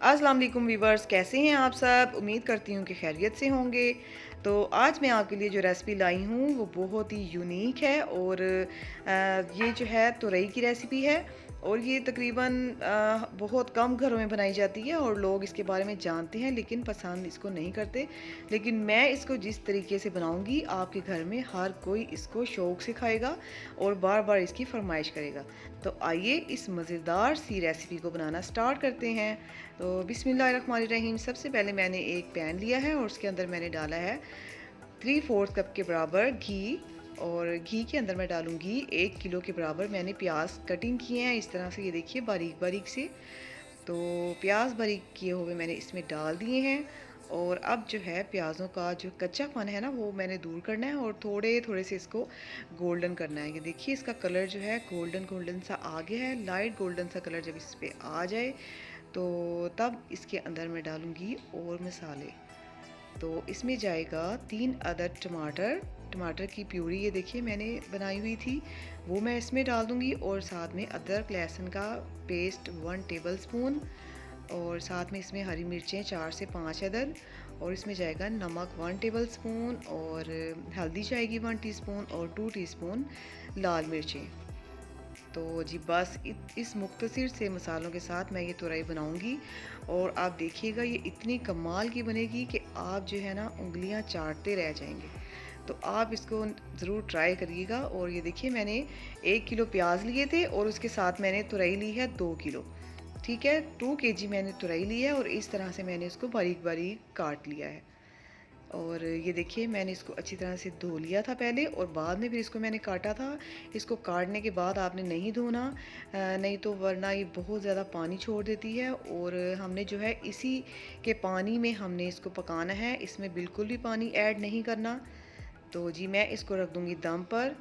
अस्सलाम वालेकुम वीवर्स, कैसे हैं आप सब। उम्मीद करती हूँ कि खैरियत से होंगे। तो आज मैं आपके लिए जो रेसिपी लाई हूँ वो बहुत ही यूनिक है और ये जो है तुरई की रेसिपी है और ये तकरीबन बहुत कम घरों में बनाई जाती है और लोग इसके बारे में जानते हैं लेकिन पसंद इसको नहीं करते। लेकिन मैं इसको जिस तरीके से बनाऊंगी आपके घर में हर कोई इसको शौक़ से खाएगा और बार बार इसकी फरमाइश करेगा। तो आइए इस मज़ेदार सी रेसिपी को बनाना स्टार्ट करते हैं। तो बिस्मिल्लाहिर्रहमानिर्रहीम। सबसे पहले मैंने एक पैन लिया है और उसके अंदर मैंने डाला है 3/4 कप के बराबर घी। और घी के अंदर मैं डालूंगी 1 किलो के बराबर मैंने प्याज कटिंग किए हैं इस तरह से, ये देखिए बारीक बारीक से। तो प्याज बारीक किए हुए मैंने इसमें डाल दिए हैं और अब जो है प्याज़ों का जो कच्चापन है ना वो मैंने दूर करना है और थोड़े थोड़े से इसको गोल्डन करना है। ये देखिए इसका कलर जो है गोल्डन गोल्डन सा आ गया है। लाइट गोल्डन सा कलर जब इस पे आ जाए तो तब इसके अंदर मैं डालूंगी और मसाले। तो इसमें जाएगा 3 अदद टमाटर, टमाटर की प्यूरी ये देखिए मैंने बनाई हुई थी वो मैं इसमें डाल दूंगी और साथ में अदरक लहसुन का पेस्ट 1 टेबल स्पून और साथ में इसमें हरी मिर्चें 4 से 5 अदद और इसमें जाएगा नमक 1 टेबल स्पून और हल्दी जाएगी 1 टीस्पून और 2 टीस्पून लाल मिर्चें। तो जी बस इस मुख्तसर से मसालों के साथ मैं ये तुरई बनाऊंगी और आप देखिएगा ये इतनी कमाल की बनेगी कि आप जो है ना उंगलियां चाटते रह जाएंगे। तो आप इसको ज़रूर ट्राई करिएगा। और ये देखिए मैंने 1 किलो प्याज लिए थे और उसके साथ मैंने तुरई ली है 2 किलो। ठीक है, 2 kg मैंने तुरई ली है और इस तरह से मैंने इसको बारीक बारीक काट लिया है। और ये देखिए मैंने इसको अच्छी तरह से धो लिया था पहले और बाद में फिर इसको मैंने काटा था। इसको काटने के बाद आपने नहीं धोना, नहीं तो वरना ये बहुत ज़्यादा पानी छोड़ देती है और हमने जो है इसी के पानी में हमने इसको पकाना है, इसमें बिल्कुल भी पानी ऐड नहीं करना। तो जी मैं इसको रख दूँगी दम पर।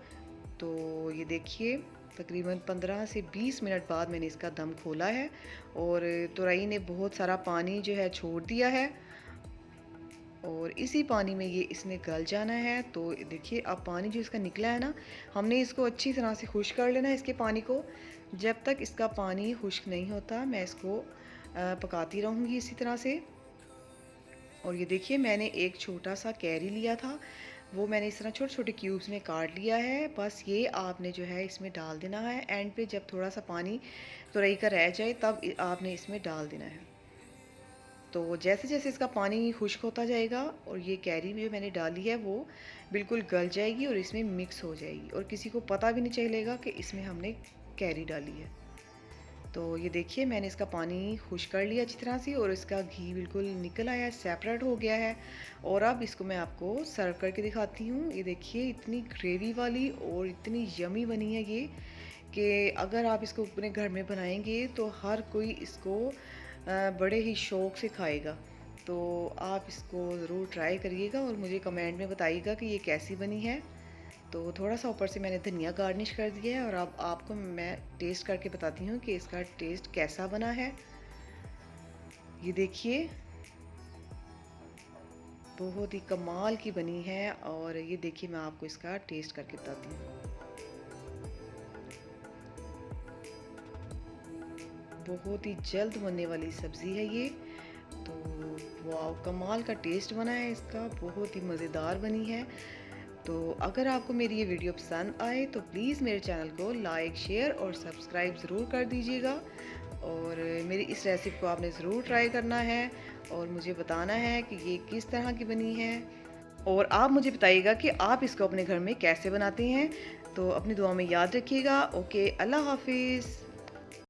तो ये देखिए तकरीबन 15 से 20 मिनट बाद मैंने इसका दम खोला है और तुरई ने बहुत सारा पानी जो है छोड़ दिया है और इसी पानी में ये इसने गल जाना है। तो देखिए अब पानी जो इसका निकला है ना, हमने इसको अच्छी तरह से खुश्क कर लेना है इसके पानी को। जब तक इसका पानी खुश्क नहीं होता मैं इसको पकाती रहूँगी इसी तरह से। और ये देखिए मैंने एक छोटा सा कैरी लिया था वो मैंने इस तरह छोटे छोटे क्यूब्स में काट लिया है। बस ये आपने जो है इसमें डाल देना है एंड पे, जब थोड़ा सा पानी तुरई का रह जाए तब आपने इसमें डाल देना है। तो जैसे जैसे इसका पानी खुश्क होता जाएगा और ये कैरी जो मैंने डाली है वो बिल्कुल गल जाएगी और इसमें मिक्स हो जाएगी और किसी को पता भी नहीं चलेगा कि इसमें हमने कैरी डाली है। तो ये देखिए मैंने इसका पानी खुश्क कर लिया अच्छी तरह से और इसका घी बिल्कुल निकल आया है, सेपरेट हो गया है। और अब इसको मैं आपको सर्व करके दिखाती हूँ। ये देखिए इतनी ग्रेवी वाली और इतनी यमी बनी है ये कि अगर आप इसको अपने घर में बनाएंगे तो हर कोई इसको बड़े ही शौक़ से खाएगा। तो आप इसको ज़रूर ट्राई करिएगा और मुझे कमेंट में बताइएगा कि ये कैसी बनी है। तो थोड़ा सा ऊपर से मैंने धनिया गार्निश कर दिया है और अब आपको मैं टेस्ट करके बताती हूँ कि इसका टेस्ट कैसा बना है। ये देखिए बहुत ही कमाल की बनी है और ये देखिए मैं आपको इसका टेस्ट करके बताती हूँ। बहुत ही जल्द बनने वाली सब्ज़ी है ये। तो वाह कमाल का टेस्ट बना है इसका, बहुत ही मज़ेदार बनी है। तो अगर आपको मेरी ये वीडियो पसंद आए तो प्लीज़ मेरे चैनल को लाइक शेयर और सब्सक्राइब ज़रूर कर दीजिएगा और मेरी इस रेसिपी को आपने ज़रूर ट्राई करना है और मुझे बताना है कि ये किस तरह की बनी है। और आप मुझे बताइएगा कि आप इसको अपने घर में कैसे बनाते हैं। तो अपनी दुआ में याद रखिएगा। ओके, अल्लाह हाफिज़।